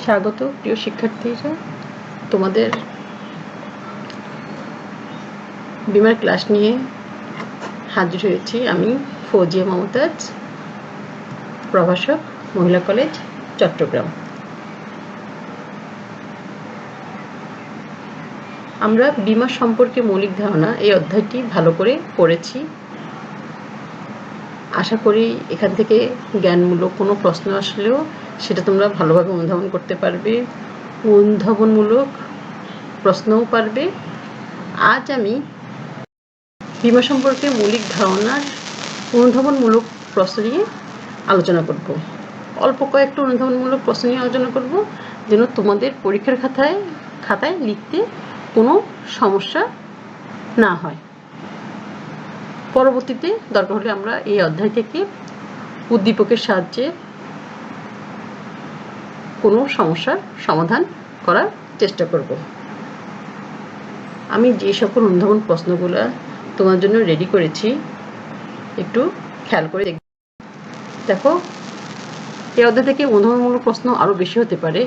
স্বাগত প্রিয় শিক্ষার্থীরা, তোমাদের বিমার ক্লাস নিয়ে হাজির হয়েছি আমি ফৌজিয়া মমতাজ, প্রভাষক, মহিলা কলেজ, চট্টগ্রাম। আমরা বিমা সম্পর্কে মৌলিক ধারণা এই অধ্যায়টি ভালো করে পড়েছি। আশা করি এখান থেকে জ্ঞানমূলক কোনো প্রশ্ন আসলেও সেটা তোমরা ভালোভাবে অনুধাবন করতে পারবে, অনুধাবনমূলক প্রশ্নও পারবে। আজ আমি বিমা সম্পর্কে মৌলিক ধারণার অনুধাবনমূলক প্রশ্ন নিয়ে আলোচনা করব। অল্প কয়েকটা অনুধাবনমূলক প্রশ্ন নিয়ে আলোচনা করব, যেন তোমাদের পরীক্ষার খাতায় লিখতে কোনো সমস্যা না হয়। পরবর্তীতে দরকার হলে আমরা এই অধ্যায় থেকে উদ্দীপকের সাহায্যে কোনো সমস্যার সমাধান করার চেষ্টা করব। আমি যে সকল অনুধাবন প্রশ্নগুলো তোমার জন্য রেডি করেছি একটু খেয়াল করে দেখো। এই অধ্যায় থেকে অনুধাবনমূলক প্রশ্ন আরও বেশি হতে পারে,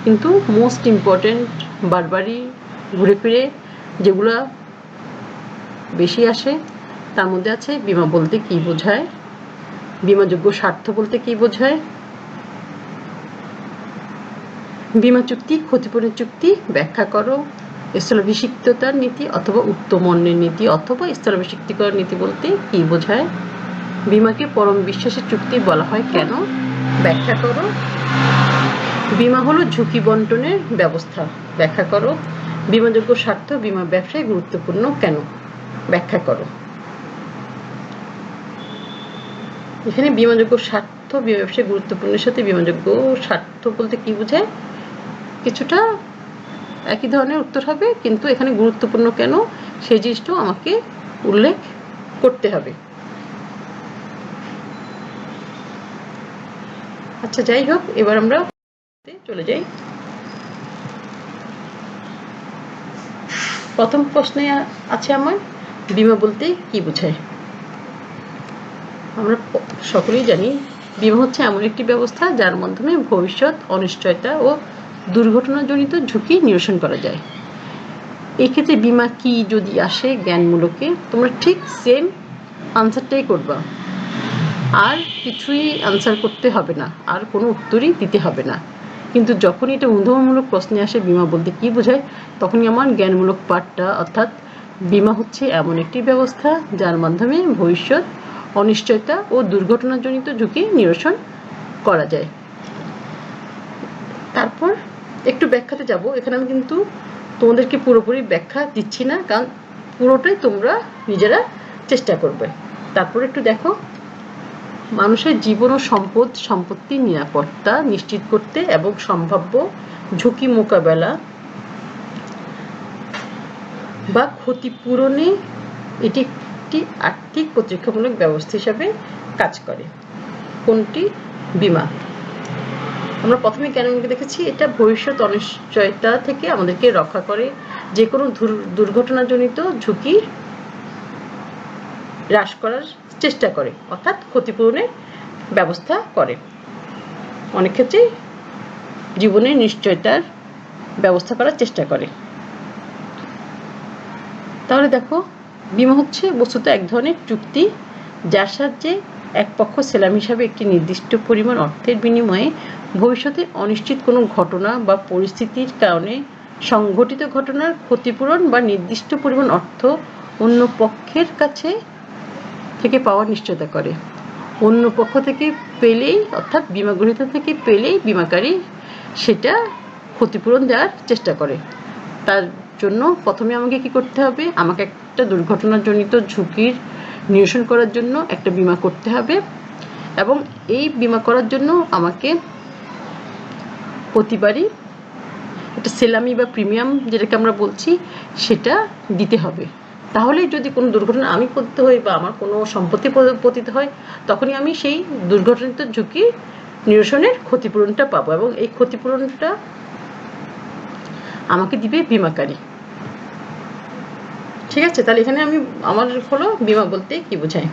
কিন্তু মোস্ট ইম্পর্টেন্ট বারবারই ঘুরে ফিরে যেগুলা বেশি আসে তার মধ্যে আছে বিমা বলতে কি বোঝায়, বিমাযোগ্য স্বার্থ বলতে কি বোঝায়, বিমা চুক্তি, ক্ষতিপূরণের চুক্তি ব্যাখ্যা করো, স্থলাভিষিক্ততার নীতি অথবা উত্তমন্যের নীতি অথবা স্থলাভিষিক্তকর নীতি বলতে কি বোঝায়, বিমাকে পরম বিশ্বাসের চুক্তি বলা হয় কেন ব্যাখ্যা করো, বিমা হলো ঝুঁকি বন্টনের ব্যবস্থা ব্যাখ্যা করো, বিমাযোগ্য স্বার্থ বিমা ব্যবসায় গুরুত্বপূর্ণ কেন ব্যাখ্যা করো। এখানে বিমাযোগ্য স্বার্থ বিমা ব্যবসায় গুরুত্বপূর্ণের সাথে বিমাযোগ্য স্বার্থ বলতে কি বোঝায় কিছুটা একই ধরনের উত্তর হবে, কিন্তু এখানে গুরুত্বপূর্ণ কেন সেই জিনিসটাও আমাকে উল্লেখ করতে হবে। আচ্ছা, যাই হোক, এবার আমরা চলে যাই। প্রথম প্রশ্নে আছে আমার বিমা বলতে কি বোঝায়। আমরা সকলেই জানি বিমা হচ্ছে এমন একটি ব্যবস্থা যার মাধ্যমে ভবিষ্যৎ অনিশ্চয়তা ও দুর্ঘটনাজনিত ঝুঁকি নিরসন করা যায়। এক্ষেত্রে বিমা কি যদি আসে জ্ঞানমূলকে, তোমরা ঠিক সেম আনসারটাই করবা, আর কিছুই আনসার করতে হবে না, আর কোনো উত্তরই দিতে হবে না। কিন্তু যখন এটা অনুধাবনমূলক প্রশ্নে আসে বিমা বলতে কি বোঝায়, তখনই আমার জ্ঞানমূলক পাঠটা, অর্থাৎ বিমা হচ্ছে এমন একটি ব্যবস্থা যার মাধ্যমে ভবিষ্যৎ অনিশ্চয়তা ও দুর্ঘটনাজনিত ঝুঁকি নিরসন করা যায়। তারপর একটু ব্যাখ্যাতে যাব। এখানে আমি কিন্তু তোমাদেরকে পুরোপুরি ব্যাখ্যা দিচ্ছি না, কারণ পুরোটাই তোমরা নিজেরা চেষ্টা করবে। তারপর একটু দেখো, মানুষের জীবন ও সম্পত্তির নিরাপত্তা নিশ্চিত করতে এবং সম্ভাব্য ঝুঁকি মোকাবেলা বা ক্ষতিপূরণে এটি একটি আর্থিক প্রতিরক্ষামূলক ব্যবস্থা হিসাবে কাজ করে। কোনটি? বিমা। আমরা প্রথমে জ্ঞানমূলকে দেখেছি এটা ভবিষ্যৎ অনিশ্চয়তা থেকে আমাদেরকে রক্ষা করে, যে কোনো দুর্ঘটনাজনিত ঝুঁকি হ্রাস করার চেষ্টা করে, অর্থাৎ ক্ষতিপূরণের ব্যবস্থা করে। অনেক ক্ষেত্রে জীবনের নিশ্চয়তার ব্যবস্থা করার চেষ্টা করে। তাহলে দেখো, বিমা হচ্ছে বস্তুত এক ধরনের চুক্তি যার সাহায্যে এক পক্ষ সেলাম হিসাবে একটি নির্দিষ্ট পরিমাণ অর্থের বিনিময়ে ভবিষ্যতে অনিশ্চিত কোনো ঘটনা বা পরিস্থিতির কারণে সংঘটিত ঘটনার ক্ষতিপূরণ বা নির্দিষ্ট পরিমাণ অর্থ অন্য পক্ষের কাছে থেকে পাওয়ার নিশ্চয়তা করে। অন্য পক্ষ থেকে পেলেই, অর্থাৎ বিমা গ্রহীতা থেকে পেলেই বিমাকারী সেটা ক্ষতিপূরণ দেওয়ার চেষ্টা করে। তার জন্য প্রথমে আমাকে কি করতে হবে? আমাকে একটা দুর্ঘটনাজনিত ঝুঁকির নিরসন করার জন্য একটা বিমা করতে হবে, এবং এই বিমা করার জন্য আমাকে প্রতিবারই একটা সেলামি বা প্রিমিয়াম যেটাকে আমরা বলছি সেটা দিতে হবে। তাহলে যদি কোনো দুর্ঘটনা আমি পতিত হই বা আমার কোনো সম্পত্তি পতিত হয়, তখনই আমি সেই দুর্ঘটনাজনিত ঝুঁকি নিরসনের ক্ষতিপূরণটা পাবো, এবং এই ক্ষতিপূরণটা আমাকে দিবে বিমাকারী। ঠিক আছে? তাহলে এখানে আমার হলো বিমা বলতে কি বোঝায়।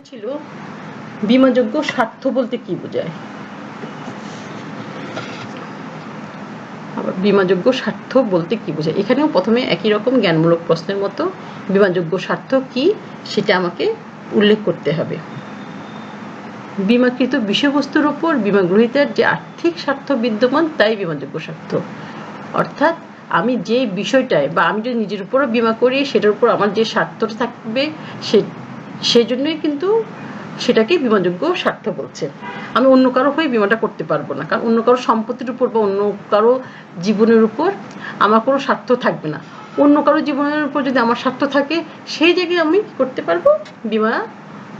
ছিল বিমাযোগ্য স্বার্থ বলতে কি বোঝায়। বীমাযোগ্য স্বার্থ বলতে কি বোঝায়। এখানেও প্রথমে একই রকম জ্ঞানমূলক প্রশ্নের মতো বীমাযোগ্য স্বার্থ কি সেটা আমাকে উল্লেখ করতে হবে। বীমাকৃত বিষয়বস্তুর ওপর বীমা গ্রহীতার যে আর্থিক স্বার্থ বিদ্যমান তাই বীমাযোগ্য স্বার্থ। অর্থাৎ আমি যে বিষয়টায় বা আমি যদি নিজের উপরও বীমা করি সেটার উপর আমার যে স্বার্থটা থাকবে সেজন্যই কিন্তু সেটাকে বীমাযোগ্য স্বার্থ বলছে। আমি অন্য কারো হয়ে বীমাটা করতে পারবো না, কারণ অন্য কারো সম্পত্তির উপর বা অন্য কারো জীবনের উপর আমার কোনো স্বার্থ থাকবে না। অন্য কারো জীবনের উপর যদি আমার স্বার্থ থাকে সেই জায়গায় আমি করতে পারবো, বীমা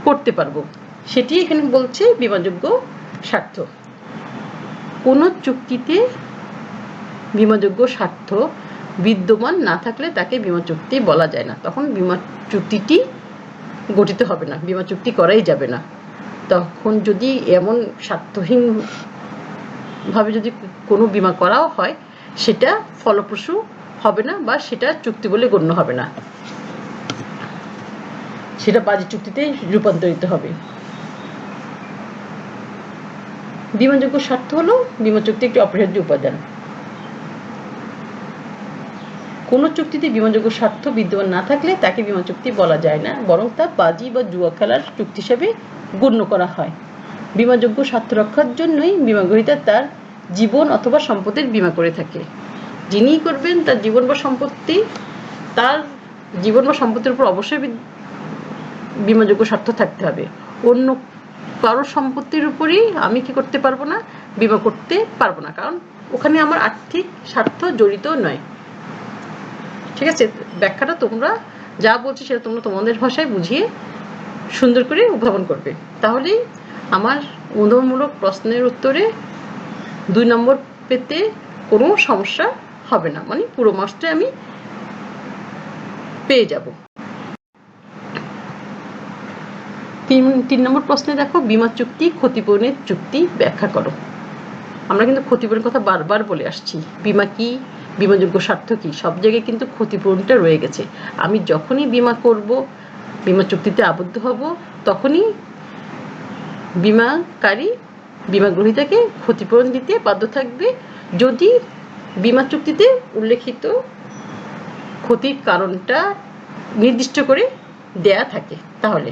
করতে পারবো। সেটি এখানে বলছে বীমাযোগ্য স্বার্থ। কোনো চুক্তিতে বীমাযোগ্য স্বার্থ বিদ্যমান না থাকলে তাকে বীমা চুক্তি বলা যায় না। তখন বীমা চুক্তিটি গঠিত হবে না, বীমা চুক্তি করাই যাবে না। তখন যদি এমন স্বার্থহীন ভাবে যদি কোনো বীমা করাও হয় সেটা ফলপ্রসূ হবে না বা সেটা চুক্তি বলে গণ্য হবে না, সেটা বাজে চুক্তিতে রূপান্তরিত হবে। বীমাযোগ্য স্বার্থ হলো বীমা চুক্তি একটি অপরিহার্য উপাদান। কোনো চুক্তিতে বীমাযোগ্য স্বার্থ বিদ্যমান না থাকলে তাকে বীমা চুক্তি বলা যায় না, বরং তা বাজি বা জুয়া খেলার চুক্তি হিসেবে গণ্য করা হয়। বীমাযোগ্য স্বার্থ রক্ষার জন্যই বীমা গ্রহীতা তার জীবন অথবা সম্পত্তির বীমা করে থাকে। যিনি করবেন তার জীবন বা সম্পত্তির উপর অবশ্যই বীমাযোগ্য স্বার্থ থাকতে হবে। অন্য কারো সম্পত্তির উপরই আমি কি করতে পারবো না, বীমা করতে পারবো না, কারণ ওখানে আমার আর্থিক স্বার্থ জড়িত নয়। ঠিক আছে, ব্যাখ্যাটা তোমরা যা বলছো সেটা তোমরা তোমাদের ভাষায় বুঝিয়ে সুন্দর করে উদ্ভাবন করবে, তাহলেই আমার অনুমূলক প্রশ্নের উত্তরে 2 নম্বর পেতে কোনো সমস্যা হবে না, মানে পুরো মাসটা আমি পেয়ে যাব। 3 নম্বর প্রশ্নে দেখো, বীমা চুক্তি ক্ষতিপূরণের চুক্তি ব্যাখ্যা করো। আমরা কিন্তু ক্ষতিপূরণের কথা বারবার বলে আসছি। বীমা কি, বীমাযোগ্য স্বার্থ কি, সব জায়গায় কিন্তু ক্ষতিপূরণটা রয়ে গেছে। আমি যখনই বীমা করব, বীমা চুক্তিতে আবদ্ধ হব, তখনই বীমাকারী বীমা গ্রহীতাকে ক্ষতিপূরণ দিতে বাধ্য থাকবে যদি বীমা চুক্তিতে উল্লেখিত ক্ষতির কারণটা নির্দিষ্ট করে দেয়া থাকে। তাহলে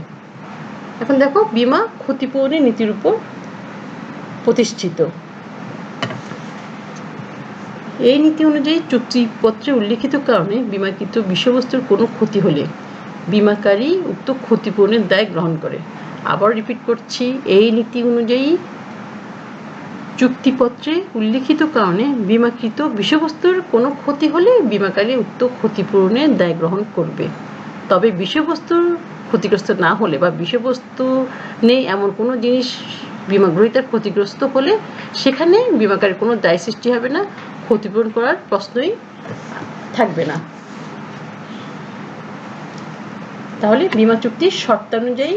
এখন দেখো, বীমা ক্ষতিপূরণের নীতির উপর প্রতিষ্ঠিত। এই নীতি অনুযায়ী চুক্তিপত্রে উল্লেখিত কারণে বীমাকৃত বিষয়বস্তুর কোনো ক্ষতি হলে বীমাকারী উক্ত ক্ষতিপূরণের দায় গ্রহণ করে। আবার রিপিট করছি, এই নীতি অনুযায়ী চুক্তিপত্রে উল্লেখিত কারণে বীমাকৃত বিষয়বস্তুর কোনো ক্ষতি হলে বীমাকারী উক্ত ক্ষতিপূরণের দায় গ্রহণ করবে। তবে বিষয়বস্তু ক্ষতিগ্রস্ত না হলে বা বিষয়বস্তু নেই এমন কোনো জিনিস বীমা গ্রহীতার ক্ষতিগ্রস্ত হলে সেখানে বীমাকারীর কোনো দায় সৃষ্টি হবে না, ক্ষতিপূরণ করার প্রশ্নই থাকবে না। তাহলে বীমা চুক্তির শর্তানুযায়ী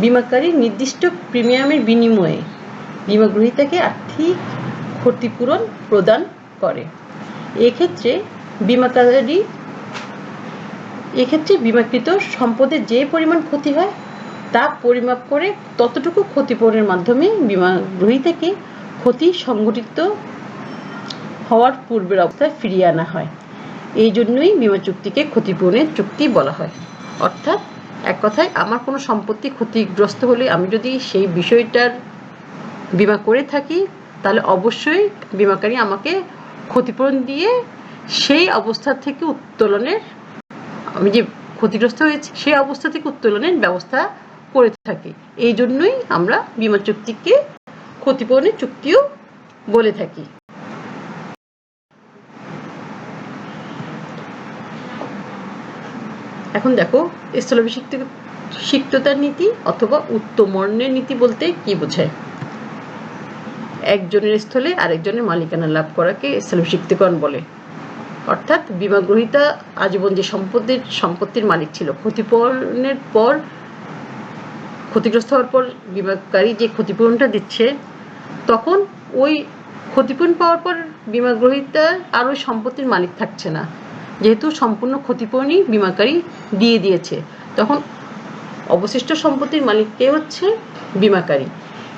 বীমাকারী নির্দিষ্ট প্রিমিয়ামের বিনিময়ে বীমা গ্রহীতাকে আর্থিক ক্ষতিপূরণ প্রদান করে। এক্ষেত্রে বীমাকৃত সম্পদের যে পরিমাণ ক্ষতি হয় তা পরিমাপ করে ততটুকু ক্ষতিপূরণের মাধ্যমে বীমা গ্রহীতাকে ক্ষতি সংঘটিত হওয়ার পূর্বের অবস্থায় ফিরিয়ে আনা হয়। এই জন্যই বীমা চুক্তিকে ক্ষতিপূরণের চুক্তি বলা হয়। অর্থাৎ এক কথায়, আমার কোনো সম্পত্তি ক্ষতিগ্রস্ত হলে আমি যদি সেই বিষয়টার বীমা করে থাকি তাহলে অবশ্যই বীমাকারী আমাকে ক্ষতিপূরণ দিয়ে সেই অবস্থা থেকে উত্তোলনের, আমি যে ক্ষতিগ্রস্ত হয়েছি সেই অবস্থা থেকে উত্তোলনের ব্যবস্থা করে থাকি। এই জন্যই আমরা বীমা চুক্তিকে ক্ষতিপূরণের চুক্তিও বলে থাকি। এখন দেখো, স্থলাভিষিক্ততার নীতি অথবা উত্তমর্ণের নীতি বলতে কি বোঝায়। একজনের স্থলে আরেকজনের মালিকানা লাভ করাকে স্থলাভিষিক্তকরণ বলে। অর্থাৎ বীমা গ্রহীতা আজীবন যে সম্পত্তির মালিক ছিল, ক্ষতিপূরণের পর, ক্ষতিগ্রস্ত হওয়ার পর বীমাকারী যে ক্ষতিপূরণটা দিচ্ছে, তখন ওই ক্ষতিপূরণ পাওয়ার পর বীমা গ্রহীতা আর ওই সম্পত্তির মালিক থাকছে না, যেহেতু সম্পূর্ণ ক্ষতিপূরণই বীমাকারী দিয়ে দিয়েছে। তখন অবশিষ্ট সম্পত্তির মালিক কে হচ্ছে? বীমাকারী।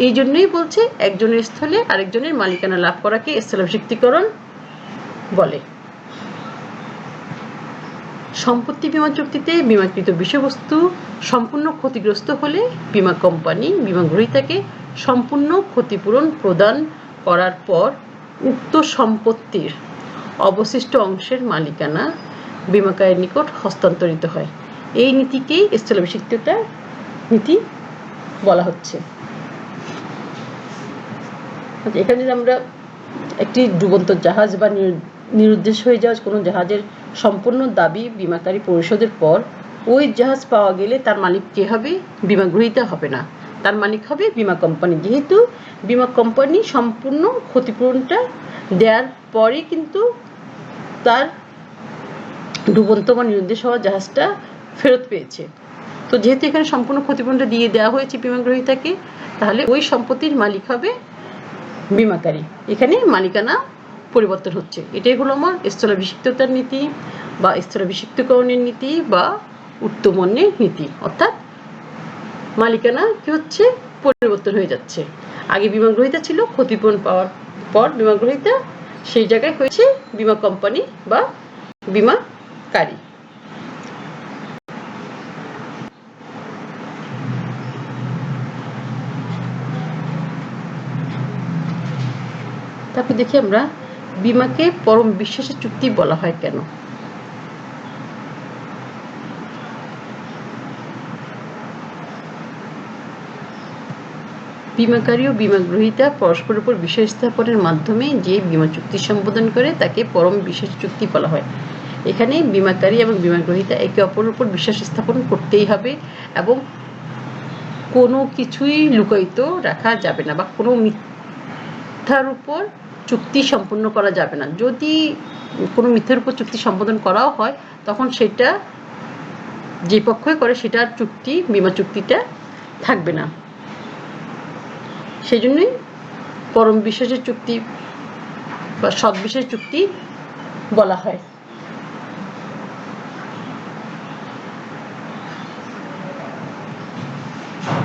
এই জন্যই বলছে একজনের স্থলে আরেকজনের মালিকানা লাভ করাকে স্থলাভিষিক্তকরণ বলে। সম্পত্তি বীমা চুক্তিতে বীমাকৃত বিষয়বস্তু সম্পূর্ণ ক্ষতিগ্রস্ত হলে বীমা কোম্পানি বীমা গ্রহীতাকে সম্পূর্ণ ক্ষতিপূরণ প্রদান করার পর উক্ত সম্পত্তির অবশিষ্ট অংশের মালিকানা বীমাকারীর নিকট হস্তান্তরিত হয়। এই নীতিকেই স্থলাভিষিক্ততার নীতি বলা হচ্ছে। এখানে যদি আমরা একটি ডুবন্ত জাহাজ বা নিরুদ্দেশ হয়ে যাওয়া কোনো জাহাজের সম্পূর্ণ দাবি বীমাকারী পরিশোধের পর ওই জাহাজ পাওয়া গেলে তার মালিক কে হবে? বীমা গ্রহীতা হবে না, তার মালিক হবে বীমা কোম্পানি। যেহেতু বীমা কোম্পানি সম্পূর্ণ ক্ষতিপূরণটা দেওয়ার পরই কিন্তু তার ডুবন্ত বা নিরুদ্দেশ হওয়া জাহাজটা ফেরত পেয়েছে, তো যেহেতু এখানে সম্পূর্ণ ক্ষতিপূরণটা দিয়ে দেওয়া হয়েছে বীমা গ্রহীতাকে, তাহলে ওই সম্পত্তির মালিক হবে বীমাকারী। এখানে মালিকানা পরিবর্তন হচ্ছে। এটাই হলো আমার স্থলাভিষিক্ততার নীতি বা স্থলাভিষিক্তকরণের নীতি বা উত্তমন্যের নীতি। অর্থাৎ মালিকানা কি হচ্ছে? পরিবর্তন হয়ে যাচ্ছে। আগে বীমা গ্রহীতা ছিল, ক্ষতিপূরণ পাওয়ার পর বীমা গ্রহীতা, সেই জায়গায় হয়েছে বীমা কোম্পানি বা বীমাকারী। তারপর দেখি আমরা বীমাকে পরম বিশ্বাসের চুক্তি বলা হয় কেন। বীমাকারী ও বীমা গ্রহীতা পরস্পরের উপর বিশ্বাস স্থাপনের মাধ্যমে যে বীমা চুক্তি সম্পাদন করে তাকে পরম বিশ্বাস চুক্তি বলা হয়। এখানে বীমাকারী এবং বীমা গ্রহীতা একে অপরের উপর বিশ্বাস স্থাপন করতেই হবে এবং কোনো কিছুই লুকায়িত রাখা যাবে না বা কোনো মিথ্যার উপর চুক্তি সম্পন্ন করা যাবে না। যদি কোনো মিথ্যার উপর চুক্তি সম্পাদন করাও হয় তখন সেটা যে পক্ষই করে সেটার চুক্তি বীমা চুক্তিটা থাকবে না। সেই জন্যই পরম বিশ্বাসের চুক্তি বা সৎ বিশ্বাসের চুক্তি বলা হয়।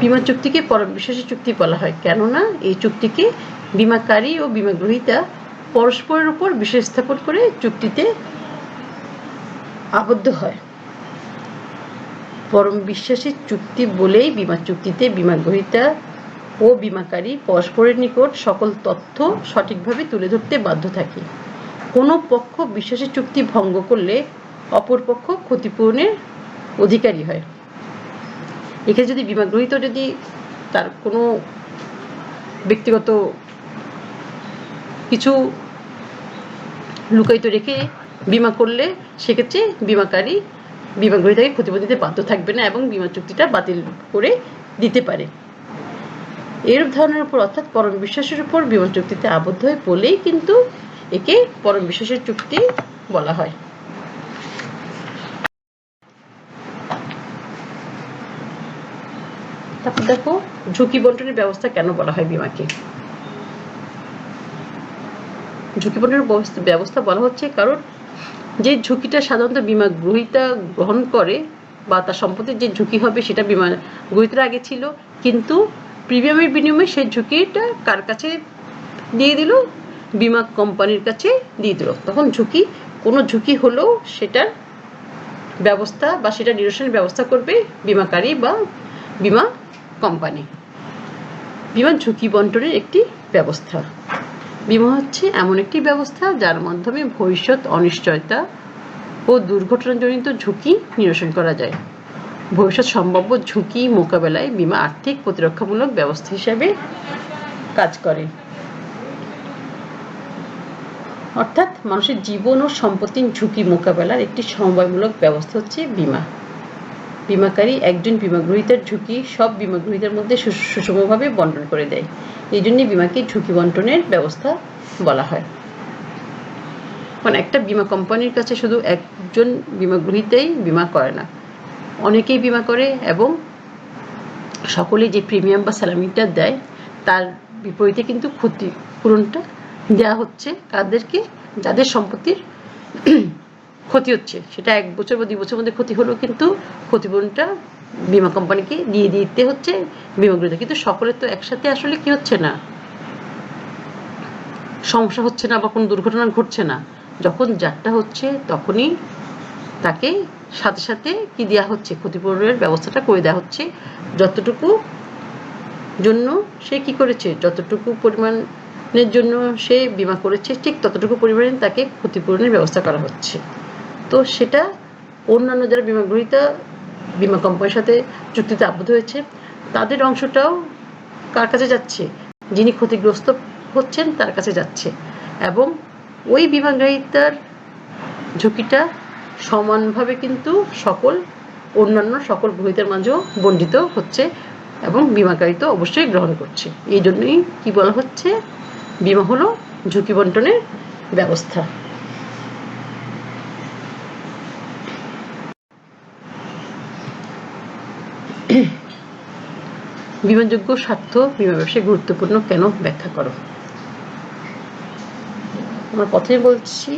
বীমা চুক্তিকে পরম বিশ্বাসের চুক্তি বলা হয় কেননা এই চুক্তিকে বীমাকারী ও বীমা গ্রহীতা পরস্পরের উপর বিশ্বাস স্থাপন করে চুক্তিতে আবদ্ধ হয়। পরম বিশ্বাসের চুক্তি বলেই বীমা চুক্তিতে বীমা গ্রহীতা ও বীমাকারী পরস্পরের নিকট সকল তথ্য সঠিকভাবে তুলে ধরতে বাধ্য থাকে। কোনো পক্ষ বিশ্বাসের চুক্তি ভঙ্গ করলে অপর পক্ষ ক্ষতিপূরণের অধিকারী হয়। এখানে যদি বীমা গ্রহীতা যদি তার কোনো ব্যক্তিগত কিছু লুকায়িত রেখে বীমা করলে সেক্ষেত্রে বীমাকারী বীমা গ্রহীতাকে ক্ষতিপূরণ দিতে বাধ্য থাকবে না এবং বীমা চুক্তিটা বাতিল করে দিতে পারে। এরূপ ধারণার উপর অর্থাৎ পরম বিশ্বাসের উপর বীমা চুক্তিতে আবদ্ধ হয় বলেই কিন্তু একে পরম বিশ্বাসের চুক্তি বলা হয়। তারপর দেখো ঝুঁকি বন্টনের ব্যবস্থা কেন বলা হয় বীমাকে। ঝুঁকি বন্টনের ব্যবস্থা বলা হচ্ছে কারণ যে ঝুঁকিটা সাধারণত বীমা গ্রহীতা গ্রহণ করে বা তার সম্পত্তির যে ঝুঁকি হবে সেটা বীমা গ্রহীতার আগে ছিল, কিন্তু প্রিমিয়ামের বিনিময়ে সেই ঝুঁকিটা কার কাছে দিয়ে দিল? বীমা কোম্পানির কাছে দিয়ে দিল। তখন কোনো ঝুঁকি হলেও সেটার ব্যবস্থা বা সেটা নিরসনের ব্যবস্থা করবে বীমাকারী বা বীমা কোম্পানি। বীমা ঝুঁকি বন্টনের একটি ব্যবস্থা। বীমা হচ্ছে এমন একটি ব্যবস্থা যার মাধ্যমে ভবিষ্যৎ অনিশ্চয়তা ও দুর্ঘটনাজনিত ঝুঁকি নিরসন করা যায়। ভবিষ্যৎ সম্ভাব্য ঝুঁকি মোকাবেলায় বীমা আর্থিক প্রতিরক্ষামূলক ব্যবস্থা হিসেবে কাজ করে। অর্থাৎ মানুষের জীবন ও সম্পত্তির ঝুঁকি মোকাবেলার একটি সমবায়মূলক ব্যবস্থা হচ্ছে বীমা। বীমাকারী একজন বীমা গ্রহীতার ঝুঁকি সব বীমা গ্রহীতার মধ্যে সুষমভাবে বন্টন করে দেয়। এই জন্যই বীমাকে ঝুঁকি বন্টনের ব্যবস্থা বলা হয়। কারণ একটা বীমা কোম্পানির কাছে শুধু একজন বীমা গ্রহীতাই বীমা করে না, অনেকেই বীমা করে এবং সকলে যে প্রিমিয়াম বা স্যালামিটা দেয় তার বিপরীতে কিন্তু ক্ষতিপূরণটা দেওয়া হচ্ছে তাদেরকে যাদের সম্পত্তির ক্ষতি হচ্ছে। সেটা 1 বছর বা 2 বছরের মধ্যে ক্ষতি হলেও কিন্তু ক্ষতিপূরণটা বীমা কোম্পানিকে দিয়ে দিতে হচ্ছে বীমা গ্রহীতা। কিন্তু সকলের তো একসাথে আসলে কি হচ্ছে না, সমস্যা হচ্ছে না বা কোনো দুর্ঘটনা ঘটছে না, যখন যাত্রা হচ্ছে তখনই তাকে সাথে সাথে কি দেওয়া হচ্ছে, ক্ষতিপূরণের ব্যবস্থাটা করে দেওয়া হচ্ছে। যতটুকু জন্য সে কি করেছে, যতটুকু পরিমাণের জন্য সে বীমা করেছে, ঠিক ততটুকু পরিমাণে তাকে ক্ষতিপূরণের ব্যবস্থা করা হচ্ছে। তো সেটা অন্যান্য যারা বীমা গ্রহীতা বীমা কোম্পানির সাথে চুক্তিতে আবদ্ধ হয়েছে, তাদের অংশটাও কার কাছে যাচ্ছে, যিনি ক্ষতিগ্রস্ত হচ্ছেন তার কাছে যাচ্ছে, এবং ওই বীমা গ্রহীতার ঝুঁকিটা সমানভাবে কিন্তু অন্যান্য সকল গ্রহীতার মাঝেও বণ্টিত হচ্ছে, এবং বীমাকারী তো অবশ্যই গ্রহণ করছে। এই জন্যই কি বলা হচ্ছে, বীমা হলো ঝুঁকি বন্টনের ব্যবস্থা। বিমাযোগ্য স্বার্থ বীমা ব্যবসায় গুরুত্বপূর্ণ কেন, ব্যাখ্যা করো। আমরা প্রথমে বলছি,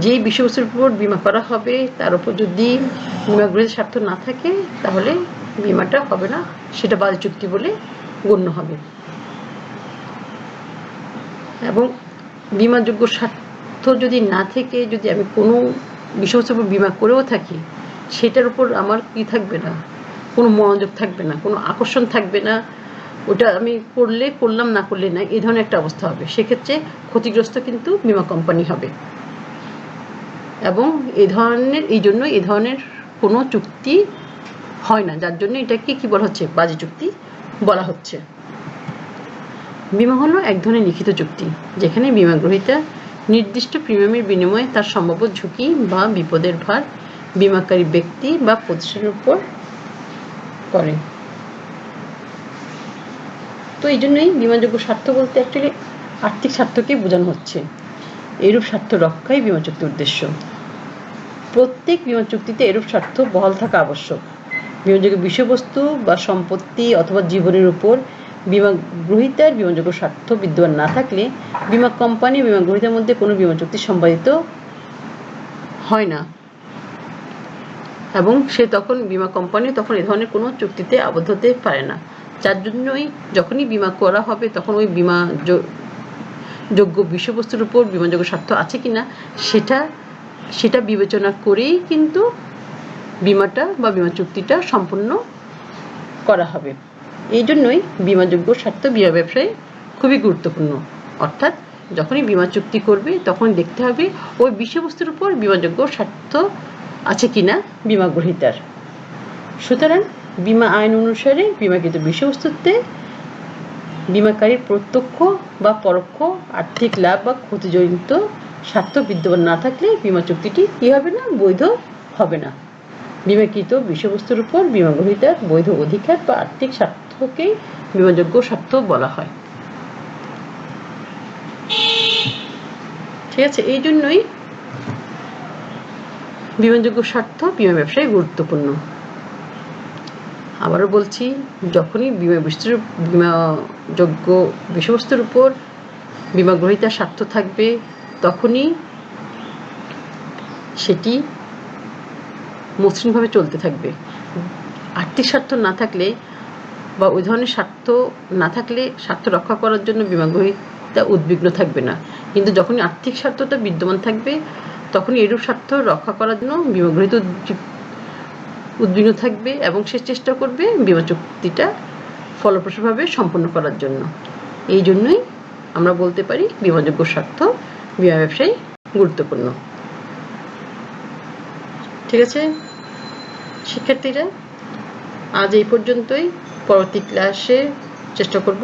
যে বিষয়বস্তুর উপর বীমা করা হবে তার উপর যদি বীমাগ্রহীতার স্বার্থ না থাকে তাহলে বীমাটা হবে না, সেটা বাদী চুক্তি বলে গণ্য হবে। এবং বীমাযোগ্য স্বার্থ যদি না থেকে যদি আমি কোনো বিষয়বস্তুর উপর বীমা করেও থাকি, সেটার উপর আমার কি থাকবে না, কোনো মনোযোগ থাকবে না, কোনো আকর্ষণ থাকবে না, ওটা আমি করলাম, না করলে না, এই ধরনের একটা অবস্থা হবে। সেক্ষেত্রে ক্ষতিগ্রস্ত কিন্তু বীমা কোম্পানি হবে। এবং এই জন্য এই ধরনের কোনো চুক্তি হয় না, যার জন্য এটাকে কি বলা হচ্ছে, বাজে চুক্তি বলা হচ্ছে। বীমা হলো এক ধরনের লিখিত চুক্তি যেখানে বীমা গ্রহীতা নির্দিষ্ট প্রিমিয়ামের বিনিময়ে তার সম্ভাব্য ঝুঁকি বা বিপদের ভার বীমাকারী ব্যক্তি বা প্রতিষ্ঠানের উপর করে। তো এই জন্যই বীমাযোগ্য স্বার্থ বলতে অ্যাকচুয়ালি আর্থিক স্বার্থকে বোঝানো হচ্ছে। এরূপ স্বার্থ রক্ষাই বীমা চুক্তির উদ্দেশ্য। প্রত্যেক বীমা চুক্তিতে এরূপ স্বার্থ বহাল থাকা আবশ্যক। বীমাযোগ্য বিষয়বস্তু বা সম্পত্তি অথবা জীবনের উপর বীমা গ্রহীতার বীমাযোগ্য স্বার্থ বিদ্যমান না থাকলে বীমা কোম্পানি বীমা গ্রহীতার মধ্যে কোনো বীমা চুক্তি সম্পাদিত হয় না, এবং বীমা কোম্পানি তখন এ ধরনের কোনো চুক্তিতে আবদ্ধ হতে পারে না। যার জন্যই যখনই বীমা করা হবে তখন ওই বীমা যোগ্য বিষয়বস্তুর উপর বীমাযোগ্য স্বার্থ আছে কিনা সেটা বিবেচনা করেই কিন্তু বীমাটা বা বীমা চুক্তিটা সম্পূর্ণ করা হবে। এই জন্যই বীমাযোগ্য স্বার্থ বীমা ব্যবসায় খুবই গুরুত্বপূর্ণ। অর্থাৎ যখনই বীমা চুক্তি করবে তখন দেখতে হবে ওই বিষয়বস্তুর উপর বীমাযোগ্য স্বার্থ আছে কিনা বীমা গ্রহীতার। সুতরাং বীমা আইন অনুসারে বীমাকৃত বিষয়বস্তুতে বীমাকারীর প্রত্যক্ষ বা পরোক্ষ আর্থিক লাভ বা ক্ষতিজনিত স্বার্থ বিদ্যমান না থাকলে বীমা চুক্তিটি কি হবে না, বৈধ হবে না। বীমাকৃত বিষয়বস্তুর উপর বীমা গ্রহীতার বৈধ অধিকার বা আর্থিক স্বার্থকেই বীমাযোগ্য স্বার্থ বলা হয়। ঠিক আছে, এই জন্যই বীমাযোগ্য স্বার্থ বীমা ব্যবসায় গুরুত্বপূর্ণ। আবারও বলছি, যখনই বীমাযোগ্য বিষয়বস্তুর উপর বীমা গ্রহীতার স্বার্থ থাকবে তখনই সেটি মসৃণভাবে চলতে থাকবে। আর্থিক স্বার্থ না থাকলে বা ওই ধরনের স্বার্থ না থাকলে স্বার্থ রক্ষা করার জন্য বীমা গ্রহীতা উদ্বিগ্ন থাকবে না, কিন্তু যখনই আর্থিক স্বার্থটা বিদ্যমান থাকবে তখনই এরূপ স্বার্থ রক্ষা করার জন্য বীমা গ্রহীতা উদ্বিগ্ন থাকবে এবং সে চেষ্টা করবে বীমা চুক্তিটা ফলপ্রসূভাবে সম্পন্ন করার জন্য। এই জন্যই আমরা বলতে পারি বীমাযোগ্য স্বার্থ বীমা ব্যবসায় গুরুত্বপূর্ণ। ঠিক আছে শিক্ষার্থীরা, আজ এই পর্যন্তই। পরবর্তী ক্লাসে চেষ্টা করব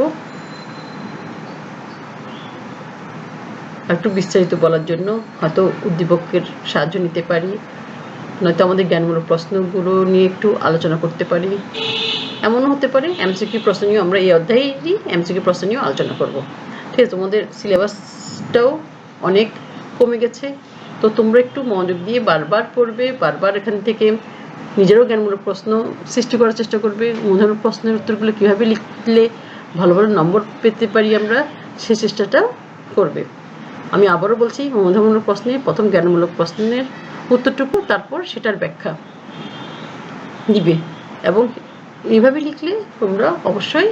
একটু বিস্তারিত বলার জন্য, হয়তো উদ্দীপকের সাহায্য নিতে পারি, নয়তো আমাদের জ্ঞানমূলক প্রশ্নগুলো নিয়ে একটু আলোচনা করতে পারি। এমনও হতে পারে এমসিকিউ প্রশ্ন নিয়ে আমরা এই অধ্যায়েরই এমসিকিউ প্রশ্ন নিয়ে আলোচনা করব। ঠিক আছে, তোমাদের সিলেবাসটাও অনেক কমে গেছে, তো তোমরা একটু মনোযোগ দিয়ে বারবার পড়বে, বারবার এখান থেকে নিজেরও জ্ঞানমূলক প্রশ্ন সৃষ্টি করার চেষ্টা করবে। মূলধন প্রশ্নের উত্তরগুলো কীভাবে লিখলে ভালো ভালো নম্বর পেতে পারি আমরা, সেই চেষ্টাটা করবে। আমি আবারও বলছি, মূলধনমূলক প্রশ্নে প্রথম জ্ঞানমূলক প্রশ্নের উত্তরটুকু, তারপর সেটার ব্যাখ্যা দিবে, এবং এইভাবে লিখলে তোমরা অবশ্যই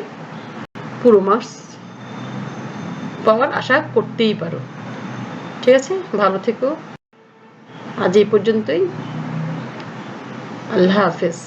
পুরো মার্কস পাওয়ার আশা করতেই পারো। ঠিক আছে, ভালো থেকো। আজ এই পর্যন্তই। আল্লাহ হাফেজ।